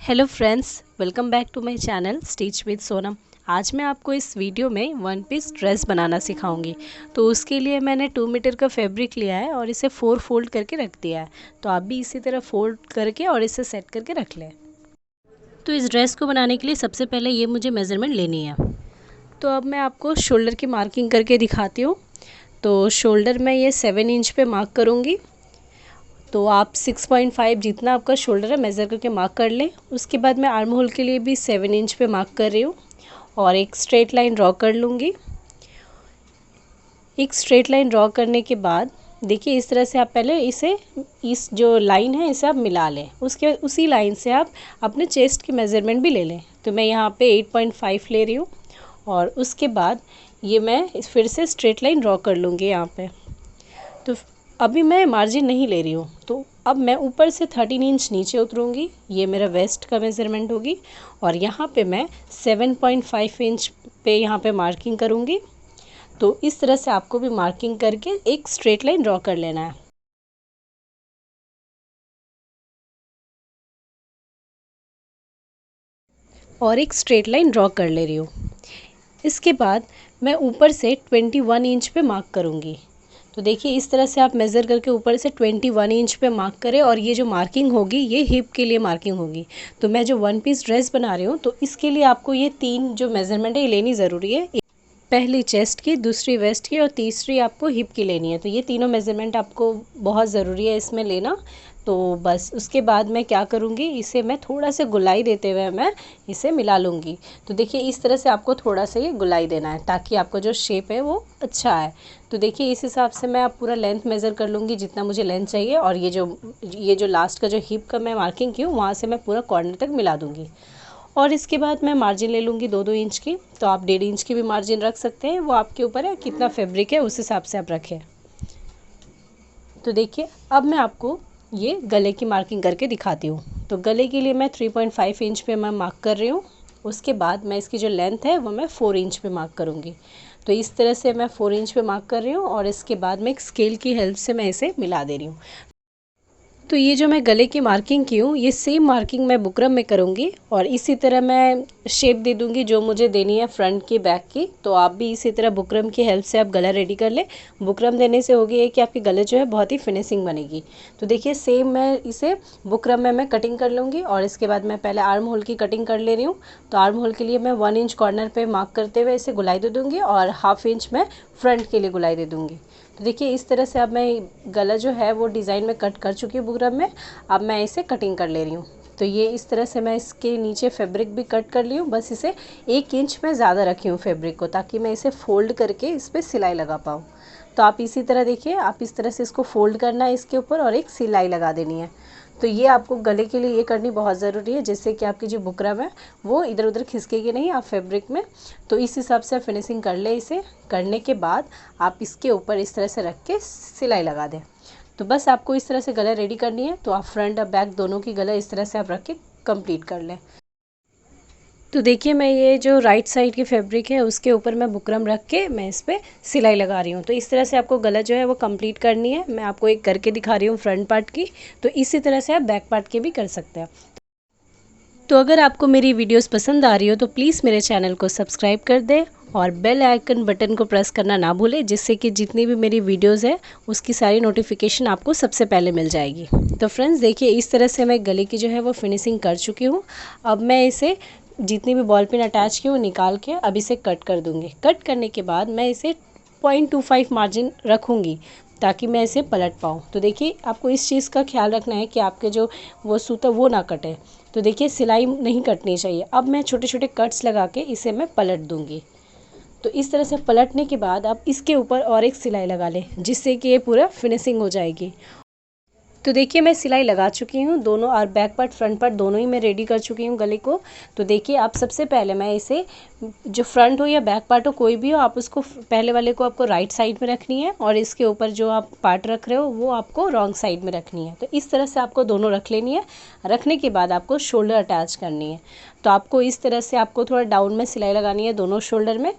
Hello friends, welcome back to my channel stitch with Sonam. आज मैं आपको इस वीडियो में वन पीस ड्रेस बनाना सिखाऊंगी। तो उसके लिए मैंने 2 मीटर का फैब्रिक लिया है और इसे 4 फोल्ड करके रख दिया है। तो आप भी इसी तरह फोल्ड करके और इसे सेट करके रख लें। तो इस ड्रेस को बनाने के लिए सबसे पहले ये मुझे मेज़रमेंट लेनी है। तो अब मैं आपको शोल्डर की मार्किंग करके दिखाती हूँ। तो शोल्डर में ये 7 इंच पे मार्क करूँगी। तो आप 6.5 जितना आपका शोल्डर है मेज़र करके मार्क कर लें। उसके बाद मैं आर्म होल के लिए भी 7 इंच पे मार्क कर रही हूँ और एक स्ट्रेट लाइन ड्रॉ कर लूँगी। एक स्ट्रेट लाइन ड्रॉ करने के बाद देखिए इस तरह से आप पहले इस जो लाइन है इसे आप मिला लें। उसके उसी लाइन से आप अपने चेस्ट की मेज़रमेंट भी ले लें। तो मैं यहाँ पे 8.5 ले रही हूँ और उसके बाद ये मैं फिर से स्ट्रेट लाइन ड्रॉ कर लूँगी यहाँ पे। तो अभी मैं मार्जिन नहीं ले रही हूँ। तो अब मैं ऊपर से 13 इंच नीचे उतरूँगी। ये मेरा वेस्ट का मेज़रमेंट होगी और यहाँ पे मैं 7.5 इंच पे यहाँ पे मार्किंग करूँगी। तो इस तरह से आपको भी मार्किंग करके एक स्ट्रेट लाइन ड्रॉ कर लेना है। और एक स्ट्रेट लाइन ड्रॉ कर ले रही हूँ। इसके बाद मैं ऊपर से 21 इंच पे मार्क करूँगी। तो देखिए इस तरह से आप मेज़र करके ऊपर से 21 इंच पे मार्क करें और ये जो मार्किंग होगी ये हिप के लिए मार्किंग होगी। तो मैं जो वन पीस ड्रेस बना रही हूँ तो इसके लिए आपको ये 3 जो मेज़रमेंट है ये लेनी ज़रूरी है। पहली चेस्ट की, दूसरी वेस्ट की और तीसरी आपको हिप की लेनी है। तो ये तीनों मेज़रमेंट आपको बहुत ज़रूरी है इसमें लेना। तो बस उसके बाद मैं क्या करूँगी, इसे मैं थोड़ा सा गुलाई देते हुए मैं इसे मिला लूँगी। तो देखिए इस तरह से आपको थोड़ा सा ये गुलाई देना है ताकि आपका जो शेप है वो अच्छा है। तो देखिए इस हिसाब से मैं आप पूरा लेंथ मेज़र कर लूँगी जितना मुझे लेंथ चाहिए और ये जो लास्ट का जो हिप का मैं मार्किंग की हूँ वहाँ से मैं पूरा कॉर्नर तक मिला दूँगी। और इसके बाद मैं मार्जिन ले लूँगी 2-2 इंच की। तो आप 1.5 इंच की भी मार्जिन रख सकते हैं, वो आपके ऊपर है कितना फैब्रिक है उस हिसाब से आप रखें। तो देखिए अब मैं आपको ये गले की मार्किंग करके दिखाती हूँ। तो गले के लिए मैं 3.5 इंच पे मैं मार्क कर रही हूँ। उसके बाद मैं इसकी जो लेंथ है वो मैं 4 इंच पे मार्क करूँगी। तो इस तरह से मैं 4 इंच पे मार्क कर रही हूँ और इसके बाद मैं एक स्केल की हेल्प से मैं इसे मिला दे रही हूँ। तो ये जो मैं गले की मार्किंग की हूँ ये सेम मार्किंग मैं बुकरम में करूँगी और इसी तरह मैं शेप दे दूँगी जो मुझे देनी है फ्रंट की, बैक की। तो आप भी इसी तरह बुकरम की हेल्प से आप गला रेडी कर ले। बुकरम देने से होगी कि आपकी गले जो है बहुत ही फिनिशिंग बनेगी। तो देखिए सेम मैं इसे बुकरम में मैं कटिंग कर लूँगी और इसके बाद मैं पहले आर्म होल की कटिंग कर ले रही हूँ। तो आर्म होल के लिए मैं 1 इंच कॉर्नर पर मार्क करते हुए इसे गुलाई दे दूँगी और 1/2 इंच मैं फ्रंट के लिए गुलाई दे दूँगी। तो देखिए इस तरह से अब मैं गला जो है वो डिज़ाइन में कट कर चुकी हूँ बुकरम में। अब मैं इसे कटिंग कर ले रही हूँ। तो ये इस तरह से मैं इसके नीचे फैब्रिक भी कट कर ली हूँ। बस इसे 1 इंच में ज़्यादा रखी हूँ फैब्रिक को ताकि मैं इसे फ़ोल्ड करके इस पर सिलाई लगा पाऊँ। तो आप इसी तरह देखिए, आप इस तरह से इसको फ़ोल्ड करना है इसके ऊपर और एक सिलाई लगा देनी है। तो ये आपको गले के लिए ये करनी बहुत ज़रूरी है जिससे कि आपकी जो बुकरम है वो इधर उधर खिसकेगी नहीं आप फैब्रिक में। तो इस हिसाब से फिनिशिंग कर ले। इसे करने के बाद आप इसके ऊपर इस तरह से रख के सिलाई लगा दें। तो बस आपको इस तरह से गला रेडी करनी है। तो आप फ्रंट और बैक दोनों की गला इस तरह से आप रख के कंप्लीट कर लें। तो देखिए मैं ये जो राइट साइड की फैब्रिक है उसके ऊपर मैं बुकरम रख के मैं इस पर सिलाई लगा रही हूँ। तो इस तरह से आपको गला जो है वो कंप्लीट करनी है। मैं आपको एक करके दिखा रही हूँ फ्रंट पार्ट की। तो इसी तरह से आप बैक पार्ट के भी कर सकते हैं। तो अगर आपको मेरी वीडियोस पसंद आ रही हो तो प्लीज़ मेरे चैनल को सब्सक्राइब कर दें और बेल आइकन बटन को प्रेस करना ना भूलें जिससे कि जितनी भी मेरी वीडियोस है उसकी सारी नोटिफिकेशन आपको सबसे पहले मिल जाएगी। तो फ्रेंड्स देखिए इस तरह से मैं गले की जो है वो फिनिशिंग कर चुकी हूँ। अब मैं इसे जितनी भी बॉल पिन अटैच की वो निकाल के अब इसे कट कर दूँगी। कट करने के बाद मैं इसे 0.25 मार्जिन रखूँगी ताकि मैं इसे पलट पाऊँ। तो देखिए आपको इस चीज़ का ख्याल रखना है कि आपके जो वो सूता वो ना कटे। तो देखिए सिलाई नहीं कटनी चाहिए। अब मैं छोटे छोटे कट्स लगा के इसे मैं पलट दूँगी। तो इस तरह से पलटने के बाद आप इसके ऊपर और एक सिलाई लगा लें जिससे कि ये पूरा फिनिशिंग हो जाएगी। तो देखिए मैं सिलाई लगा चुकी हूँ दोनों, और बैक पार्ट फ्रंट पार्ट दोनों ही मैं रेडी कर चुकी हूँ गले को। तो देखिए आप सबसे पहले मैं इसे जो फ्रंट हो या बैक पार्ट हो कोई भी हो, आप उसको पहले वाले को आपको राइट साइड में रखनी है और इसके ऊपर जो आप पार्ट रख रहे हो वो आपको रॉन्ग साइड में रखनी है। तो इस तरह से आपको दोनों रख लेनी है। रखने के बाद आपको शोल्डर अटैच करनी है। तो आपको इस तरह से आपको थोड़ा डाउन में सिलाई लगानी है दोनों शोल्डर में।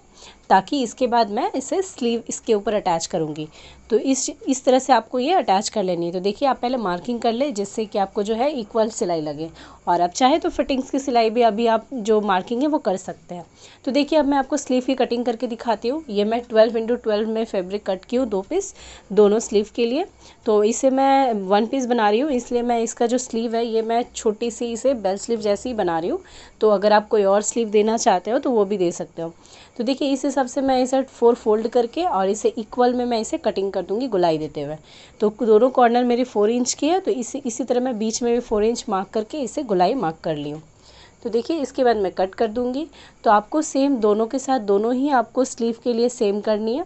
ताकि इसके बाद मैं इसे स्लीव इसके ऊपर अटैच करूँगी। तो इस तरह से आपको ये अटैच कर लेनी है। तो देखिए आप पहले मार्किंग कर ले जिससे कि आपको जो है इक्वल सिलाई लगे, और आप चाहे तो फिटिंग्स की सिलाई भी अभी आप जो मार्किंग है वो कर सकते हैं। तो देखिए अब मैं आपको स्लीव की कटिंग करके दिखाती हूँ। ये मैं 12x12 में फैब्रिक कट की हूँ 2 पीस दोनों स्लीव के लिए। तो इसे मैं 1 पीस बना रही हूँ, इसलिए मैं इसका जो स्लीव है ये मैं छोटी सी इसे बेल स्लीव जैसी ही बना रही हूँ। तो अगर आप कोई और स्लीव देना चाहते हो तो वो भी दे सकते हो। तो देखिए इस हिसाब से मैं इसे 4 फोल्ड करके और इसे इक्वल में मैं इसे कटिंग कर दूँगी गोलाई देते हुए। तो दोनों कॉर्नर मेरी 4 इंच की है, तो इसी तरह मैं बीच में भी 4 इंच मार्क करके इसे गोलाई मार्क कर ली हूँ। तो देखिए इसके बाद मैं कट कर दूँगी। तो आपको सेम दोनों के साथ दोनों ही आपको स्लीव के लिए सेम करनी है,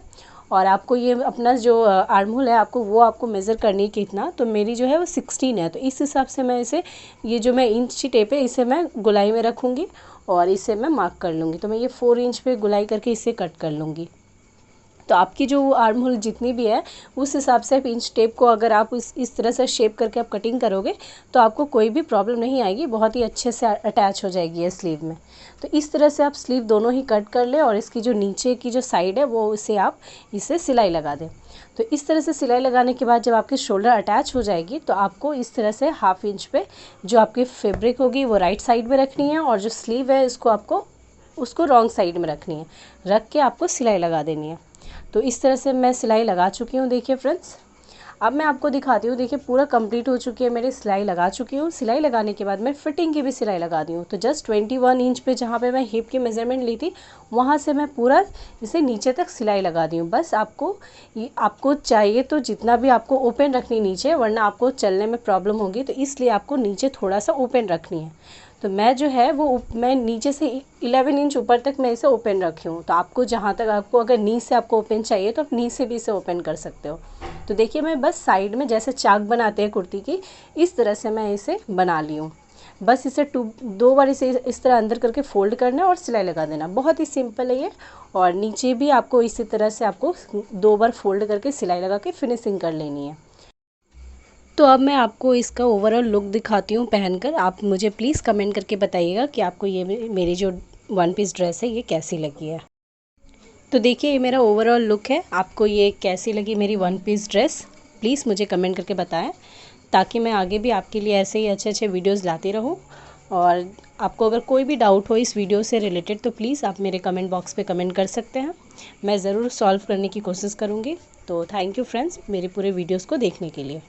और आपको ये अपना जो आर्म होल है आपको मेज़र करनी है कितना। तो मेरी जो है वो 16 है, तो इस हिसाब से मैं इसे ये जो मैं इंची टेप है इसे मैं गोलाई में रखूँगी और इसे मैं मार्क कर लूँगी। तो मैं ये 4 इंच पे गोलाई करके इसे कट कर लूँगी। तो आपकी जो आर्म होल जितनी भी है उस हिसाब से आप इंच टेप को अगर आप इस तरह से शेप करके आप कटिंग करोगे तो आपको कोई भी प्रॉब्लम नहीं आएगी, बहुत ही अच्छे से अटैच हो जाएगी ये स्लीव में। तो इस तरह से आप स्लीव दोनों ही कट कर ले, और इसकी जो नीचे की जो साइड है वो इसे सिलाई लगा दें। तो इस तरह से सिलाई लगाने के बाद जब आपकी शोल्डर अटैच हो जाएगी तो आपको इस तरह से 1/2 इंच पे जो आपकी फैब्रिक होगी वो राइट साइड में रखनी है, और जो स्लीव है उसको रॉन्ग साइड में रखनी है। रख के आपको सिलाई लगा देनी है। तो इस तरह से मैं सिलाई लगा चुकी हूँ। देखिए फ्रेंड्स, अब मैं आपको दिखाती हूँ। देखिए पूरा कंप्लीट हो चुकी है, मेरी सिलाई लगा चुकी हूँ। सिलाई लगाने के बाद मैं फिटिंग की भी सिलाई लगा दी हूँ। तो जस्ट 21 इंच पे जहाँ पे मैं हिप की मेज़रमेंट ली थी वहाँ से मैं पूरा इसे नीचे तक सिलाई लगा दी हूँ। बस आपको चाहिए तो जितना भी आपको ओपन रखनी नीचे, वरना आपको चलने में प्रॉब्लम होगी, तो इसलिए आपको नीचे थोड़ा सा ओपन रखनी है। तो मैं जो है वो मैं नीचे से 11 इंच ऊपर तक मैं इसे ओपन रखी हूँ। तो आपको जहाँ तक आपको अगर नी से आपको ओपन चाहिए तो आप नी से भी इसे ओपन कर सकते हो। तो देखिए मैं बस साइड में जैसे चाक बनाते हैं कुर्ती की, इस तरह से मैं इसे बना ली हूँ। बस इसे 2 बार इसे इस तरह अंदर करके फोल्ड करना है और सिलाई लगा देना। बहुत ही सिंपल है ये। और नीचे भी आपको इसी तरह से आपको 2 बार फोल्ड करके सिलाई लगा के फिनिशिंग कर लेनी है। तो अब मैं आपको इसका ओवरऑल लुक दिखाती हूँ पहनकर। आप मुझे प्लीज़ कमेंट करके बताइएगा कि आपको ये मेरी जो 1 पीस ड्रेस है ये कैसी लगी है। तो देखिए ये मेरा ओवरऑल लुक है। आपको ये कैसी लगी मेरी 1 पीस ड्रेस, प्लीज़ मुझे कमेंट करके बताएं, ताकि मैं आगे भी आपके लिए ऐसे ही अच्छे अच्छे वीडियोस लाती रहूं। और आपको अगर कोई भी डाउट हो इस वीडियो से रिलेटेड तो प्लीज़ आप मेरे कमेंट बॉक्स पे कमेंट कर सकते हैं। मैं ज़रूर सॉल्व करने की कोशिश करूँगी। तो थैंक यू फ्रेंड्स मेरे पूरे वीडियोज़ को देखने के लिए।